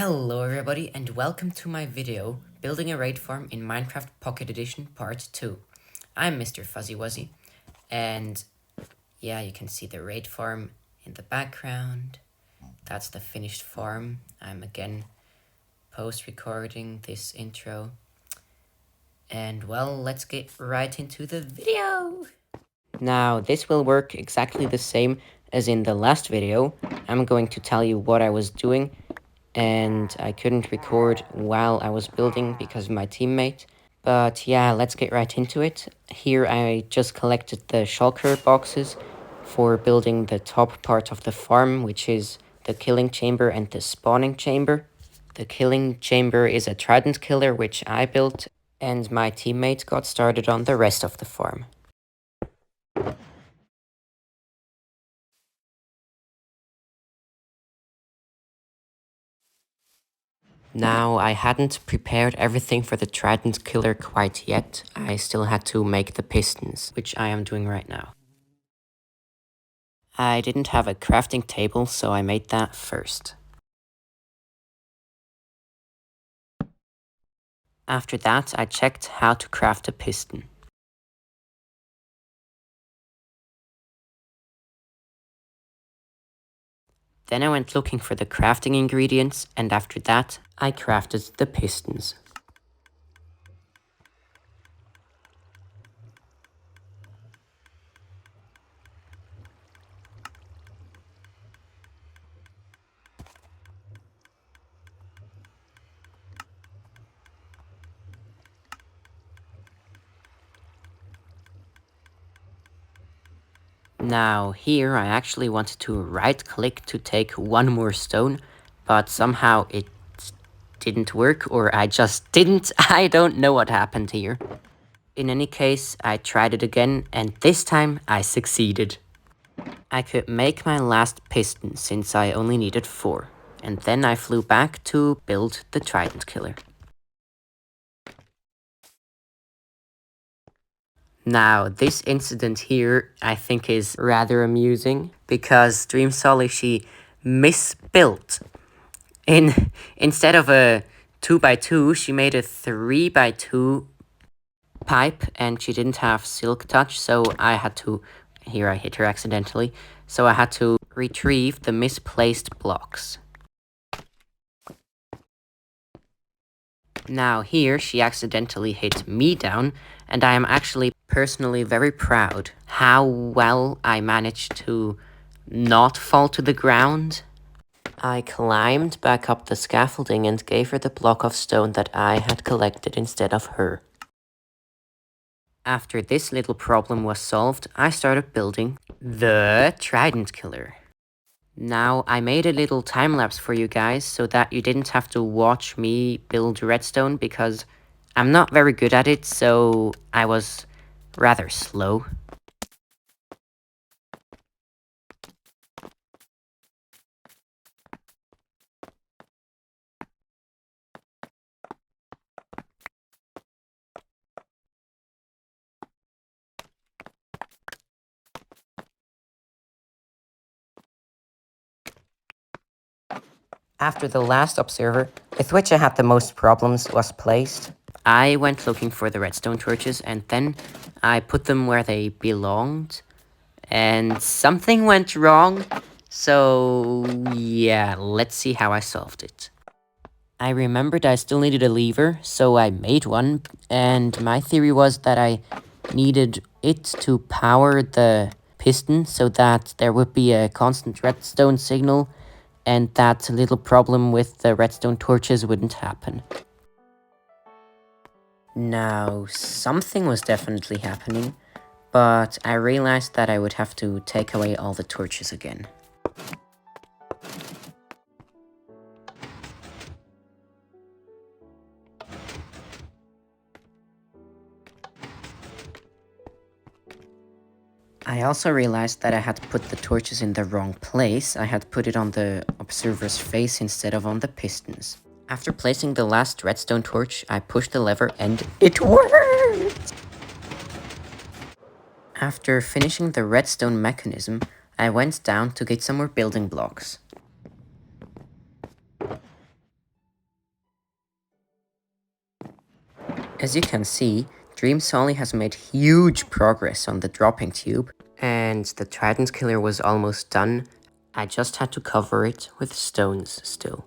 Hello everybody and welcome to my video, Building a Raid Farm in Minecraft Pocket Edition Part 2. I'm Mr. Fuzzy Wuzzy, and yeah, you can see the raid farm in the background. That's the finished farm. I'm again post-recording this intro. And well, let's get right into the video! Now, this will work exactly the same as in the last video. I'm going to tell you what I was doing, and I couldn't record while I was building because of my teammate. But yeah, let's get right into it. Here I just collected the shulker boxes for building the top part of the farm, which is the killing chamber and the spawning chamber. The killing chamber is a trident killer, which I built, and my teammate got started on the rest of the farm. Now, I hadn't prepared everything for the Trident Killer quite yet. I still had to make the pistons, which I am doing right now. I didn't have a crafting table, so I made that first. After that, I checked how to craft a piston. Then I went looking for the crafting ingredients, and after that, I crafted the pistons. Now here I actually wanted to right click to take one more stone, but somehow it didn't work, or I just didn't. I don't know what happened here. In any case, I tried it again, and this time I succeeded. I could make my last piston since I only needed 4, and then I flew back to build the Trident Killer. Now, this incident here, I think, is rather amusing, because Dream Solly, she misbuilt. Instead of a 2x2, she made a 3x2 pipe, and she didn't have silk touch, so I had to, here I hit her accidentally, so I had to retrieve the misplaced blocks. Now here she accidentally hit me down, and I am actually personally very proud how well I managed to not fall to the ground. I climbed back up the scaffolding and gave her the block of stone that I had collected instead of her. After this little problem was solved, I started building the Trident Killer. Now, I made a little time-lapse for you guys so that you didn't have to watch me build redstone, because I'm not very good at it, so I was rather slow. After the last observer, with which I had the most problems, was placed, I went looking for the redstone torches, and then I put them where they belonged, and something went wrong, so yeah, let's see how I solved it. I remembered I still needed a lever, so I made one, and my theory was that I needed it to power the piston so that there would be a constant redstone signal, and that little problem with the redstone torches wouldn't happen. Now, something was definitely happening, but I realized that I would have to take away all the torches again. I also realized that I had put the torches in the wrong place. I had put it on the observer's face instead of on the pistons. After placing the last redstone torch, I pushed the lever and it worked! After finishing the redstone mechanism, I went down to get some more building blocks. As you can see, Dream Solly has made huge progress on the dropping tube, and the Trident Killer was almost done. I just had to cover it with stones still.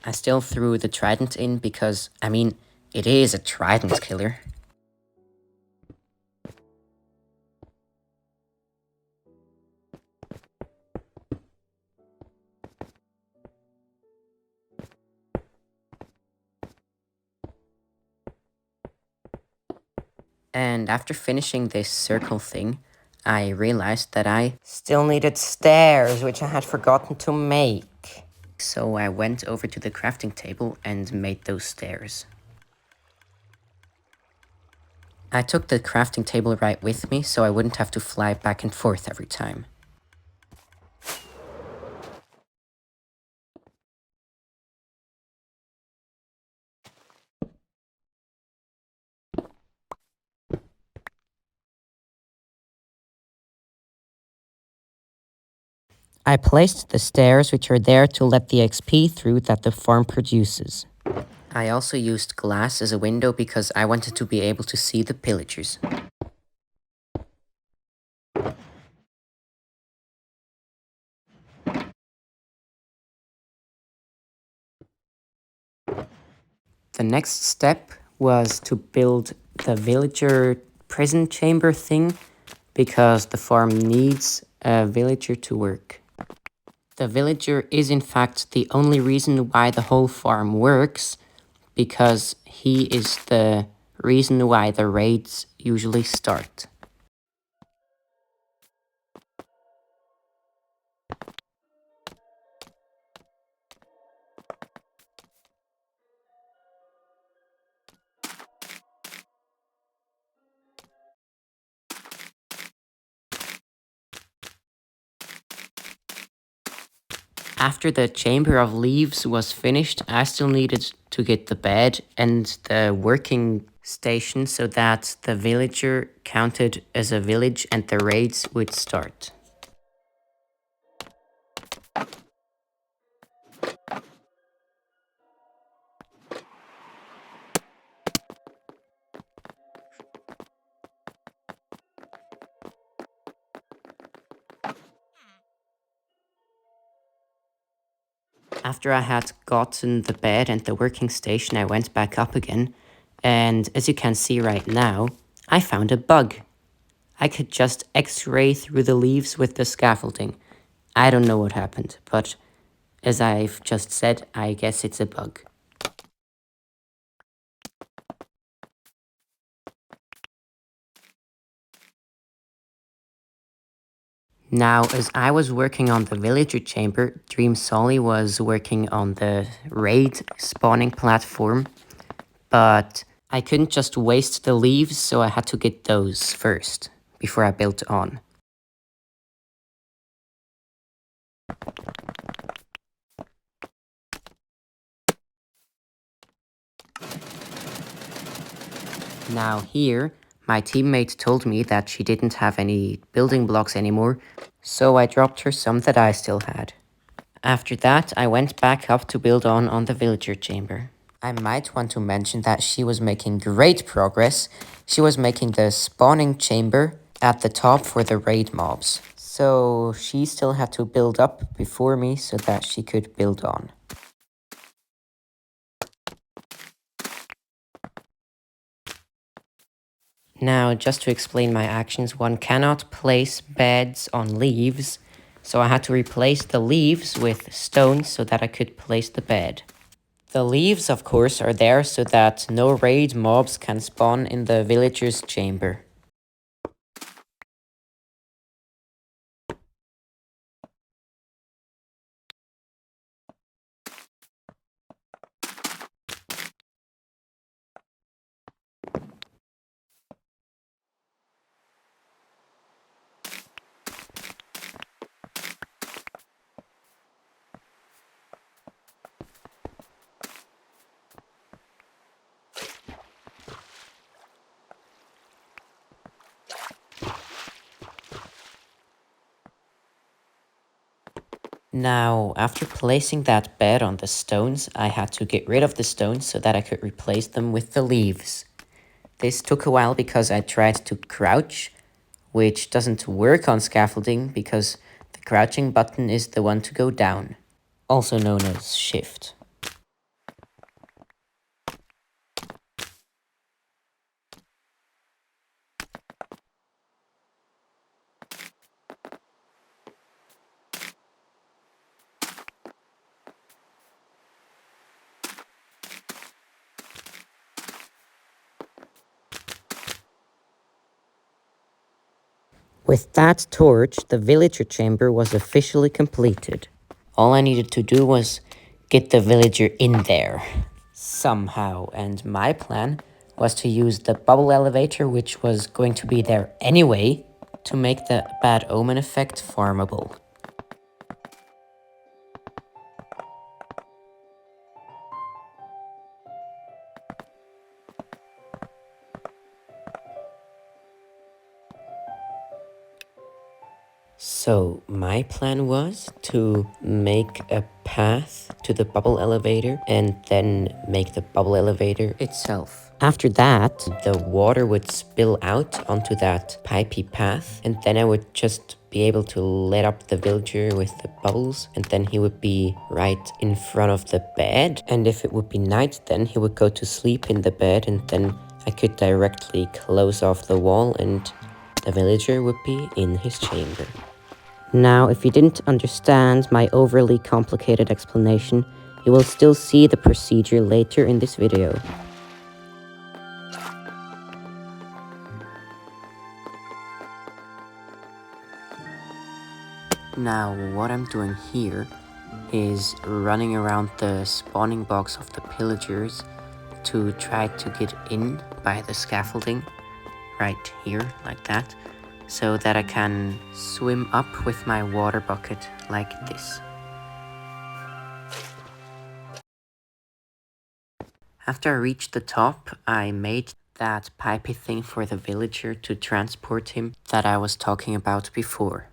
I still threw the Trident in because, I mean, it is a Trident Killer. And after finishing this circle thing, I realized that I still needed stairs, which I had forgotten to make. So I went over to the crafting table and made those stairs. I took the crafting table right with me so I wouldn't have to fly back and forth every time. I placed the stairs which are there to let the XP through that the farm produces. I also used glass as a window because I wanted to be able to see the pillagers. The next step was to build the villager prison chamber thing because the farm needs a villager to work. The villager is in fact the only reason why the whole farm works, because he is the reason why the raids usually start. After the Chamber of Leaves was finished, I still needed to get the bed and the working station so that the villager counted as a village and the raids would start. After I had gotten the bed and the working station, I went back up again, and as you can see right now, I found a bug. I could just X-ray through the leaves with the scaffolding. I don't know what happened, but as I've just said, I guess it's a bug. Now, as I was working on the villager chamber, Dream Solly was working on the raid spawning platform, but I couldn't just waste the leaves, so I had to get those first, before I built on. Now here, my teammate told me that she didn't have any building blocks anymore, so I dropped her some that I still had. After that, I went back up to build on the villager chamber. I might want to mention that she was making great progress. She was making the spawning chamber at the top for the raid mobs. So she still had to build up before me so that she could build on. Now, just to explain my actions, one cannot place beds on leaves, so I had to replace the leaves with stones so that I could place the bed. The leaves, of course, are there so that no raid mobs can spawn in the villager's chamber. Now, after placing that bed on the stones, I had to get rid of the stones so that I could replace them with the leaves. This took a while because I tried to crouch, which doesn't work on scaffolding because the crouching button is the one to go down, also known as shift. With that torch, the villager chamber was officially completed. All I needed to do was get the villager in there somehow, and my plan was to use the bubble elevator, which was going to be there anyway, to make the bad omen effect farmable. So my plan was to make a path to the bubble elevator and then make the bubble elevator itself. After that, the water would spill out onto that pipey path, and then I would just be able to let up the villager with the bubbles, and then he would be right in front of the bed. And if it would be night, then he would go to sleep in the bed, and then I could directly close off the wall and the villager would be in his chamber. Now, if you didn't understand my overly complicated explanation, you will still see the procedure later in this video. Now, what I'm doing here is running around the spawning box of the pillagers to try to get in by the scaffolding, right here, like that, so that I can swim up with my water bucket like this. After I reached the top, I made that pipey thing for the villager to transport him that I was talking about before.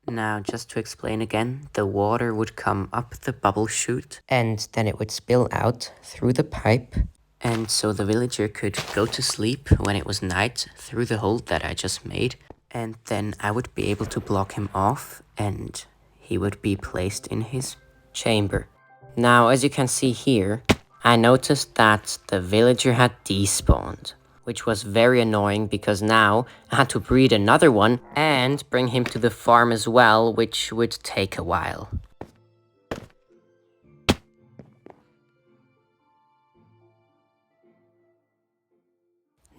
Now, just to explain again, the water would come up the bubble chute and then it would spill out through the pipe. And so the villager could go to sleep when it was night through the hole that I just made. And then I would be able to block him off and he would be placed in his chamber. Now, as you can see here, I noticed that the villager had despawned, which was very annoying because now I had to breed another one and bring him to the farm as well, which would take a while.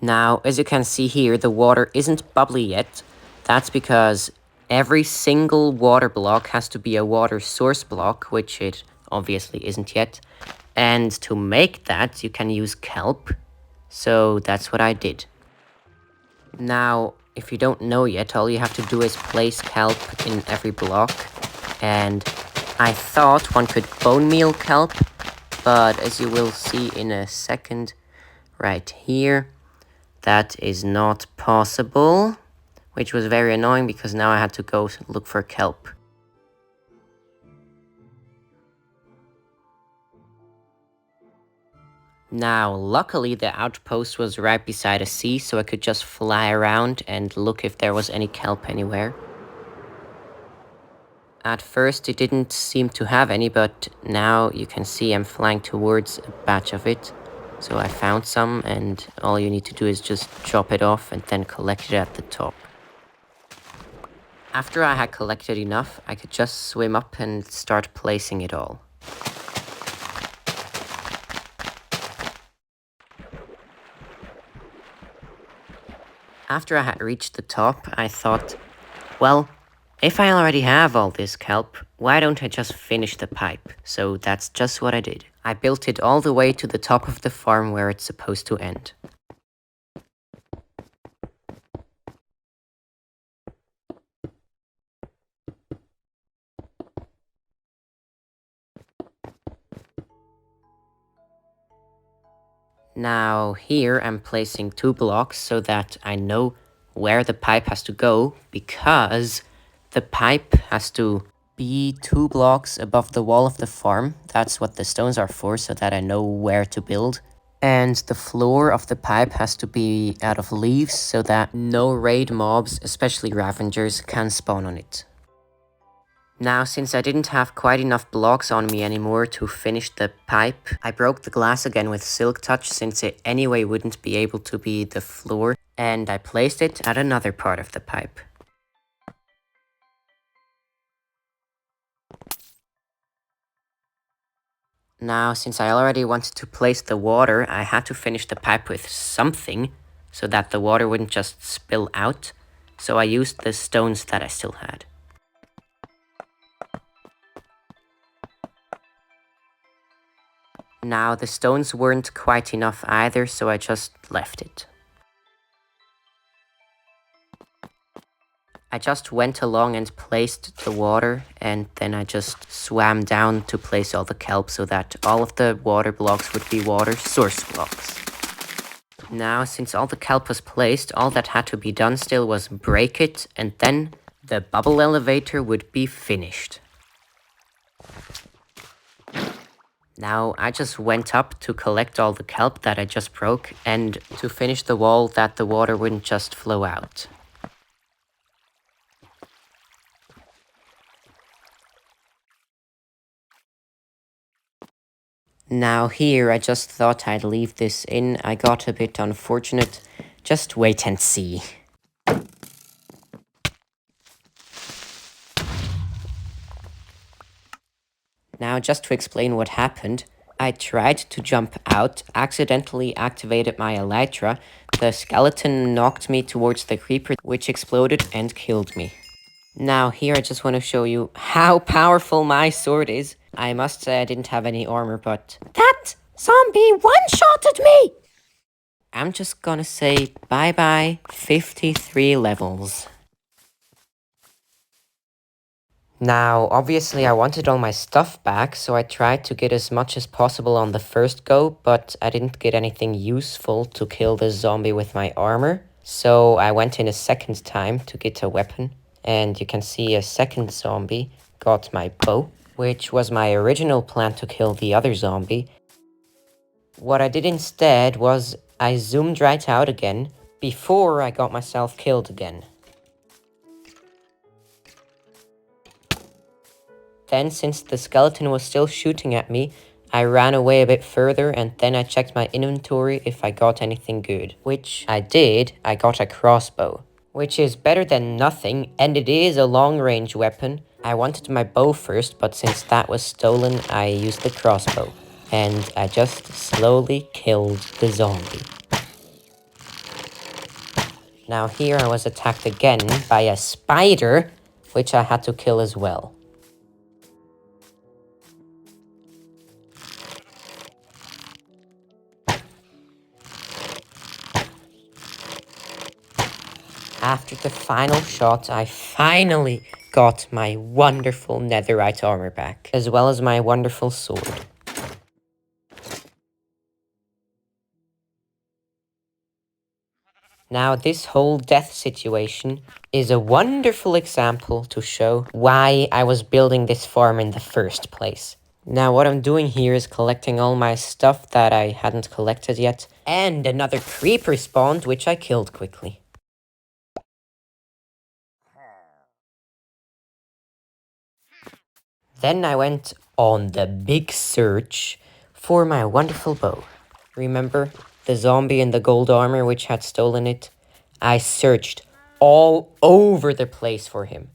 Now, as you can see here, the water isn't bubbly yet. That's because every single water block has to be a water source block, which it obviously isn't yet. And to make that, you can use kelp. So that's what I did. Now, if you don't know yet, all you have to do is place kelp in every block. And I thought one could bone meal kelp, but as you will see in a second, right here, that is not possible, which was very annoying because now I had to go look for kelp. Now, luckily the outpost was right beside a sea, so I could just fly around and look if there was any kelp anywhere. At first it didn't seem to have any, but now you can see I'm flying towards a batch of it. So I found some, and all you need to do is just chop it off and then collect it at the top. After I had collected enough, I could just swim up and start placing it all. After I had reached the top, I thought, well, if I already have all this kelp, why don't I just finish the pipe? So that's just what I did. I built it all the way to the top of the farm where it's supposed to end. Now here I'm placing 2 blocks so that I know where the pipe has to go, because the pipe has to be 2 blocks above the wall of the farm. That's what the stones are for, so that I know where to build. And the floor of the pipe has to be out of leaves so that no raid mobs, especially Ravengers, can spawn on it. Now, since I didn't have quite enough blocks on me anymore to finish the pipe, I broke the glass again with Silk Touch, since it anyway wouldn't be able to be the floor, and I placed it at another part of the pipe. Now, since I already wanted to place the water, I had to finish the pipe with something, so that the water wouldn't just spill out, so I used the stones that I still had. Now, the stones weren't quite enough either, so I just left it. I just went along and placed the water, and then I just swam down to place all the kelp so that all of the water blocks would be water source blocks. Now, since all the kelp was placed, all that had to be done still was break it, and then the bubble elevator would be finished. Now, I just went up to collect all the kelp that I just broke, and to finish the wall that the water wouldn't just flow out. Now here, I just thought I'd leave this in. I got a bit unfortunate. Just wait and see. Now, just to explain what happened, I tried to jump out, accidentally activated my elytra, the skeleton knocked me towards the creeper, which exploded and killed me. Now here I just want to show you how powerful my sword is. I must say I didn't have any armor, but that zombie one-shotted me! I'm just gonna say bye-bye 53 levels. Now, obviously I wanted all my stuff back, so I tried to get as much as possible on the first go, but I didn't get anything useful to kill the zombie with my armor. So I went in a second time to get a weapon, and you can see a second zombie got my bow, which was my original plan to kill the other zombie. What I did instead was I zoomed right out again before I got myself killed again. Then, since the skeleton was still shooting at me, I ran away a bit further, and then I checked my inventory if I got anything good. Which I did. I got a crossbow, which is better than nothing, and it is a long-range weapon. I wanted my bow first, but since that was stolen, I used the crossbow. And I just slowly killed the zombie. Now here I was attacked again by a spider, which I had to kill as well. After the final shot, I finally got my wonderful netherite armor back, as well as my wonderful sword. Now, this whole death situation is a wonderful example to show why I was building this farm in the first place. Now, what I'm doing here is collecting all my stuff that I hadn't collected yet, and another creeper spawned, which I killed quickly. Then I went on the big search for my wonderful bow. Remember the zombie in the gold armor which had stolen it? I searched all over the place for him.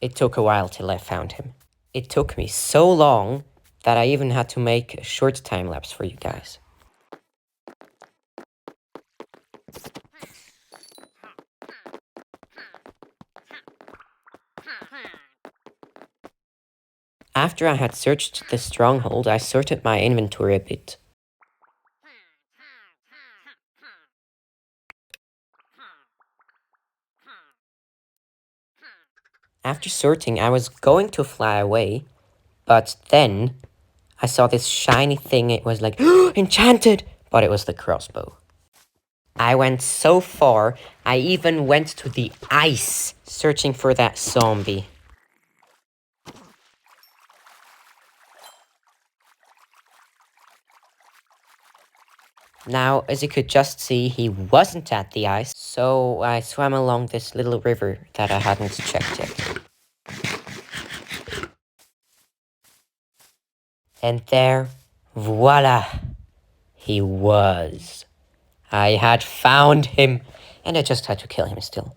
It took a while till I found him. It took me so long that I even had to make a short time lapse for you guys. After I had searched the stronghold, I sorted my inventory a bit. After sorting, I was going to fly away, but then I saw this shiny thing. It was like, enchanted! but it was the crossbow. I went so far, I even went to the ice searching for that zombie. Now, as you could just see, he wasn't at the ice, so I swam along this little river that I hadn't checked yet. And there, voila, he was. I had found him, and I just had to kill him still.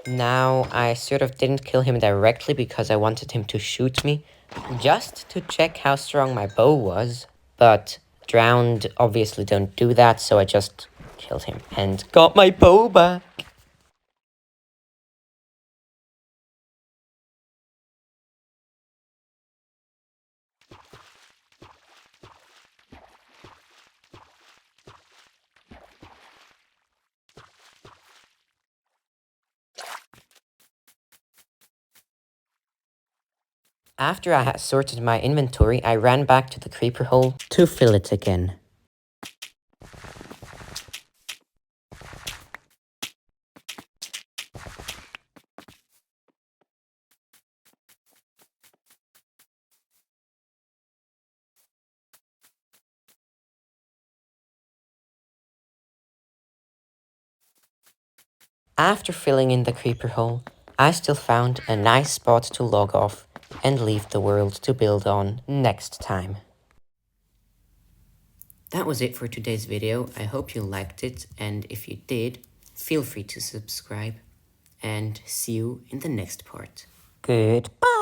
Now, I sort of didn't kill him directly because I wanted him to shoot me, just to check how strong my bow was. But drowned obviously don't do that, so I just killed him and got my bow back. After I had sorted my inventory, I ran back to the creeper hole to fill it again. After filling in the creeper hole, I still found a nice spot to log off and leave the world to build on next time. That was it for today's video. I hope you liked it, and if you did, feel free to subscribe, and see you in the next part. Goodbye!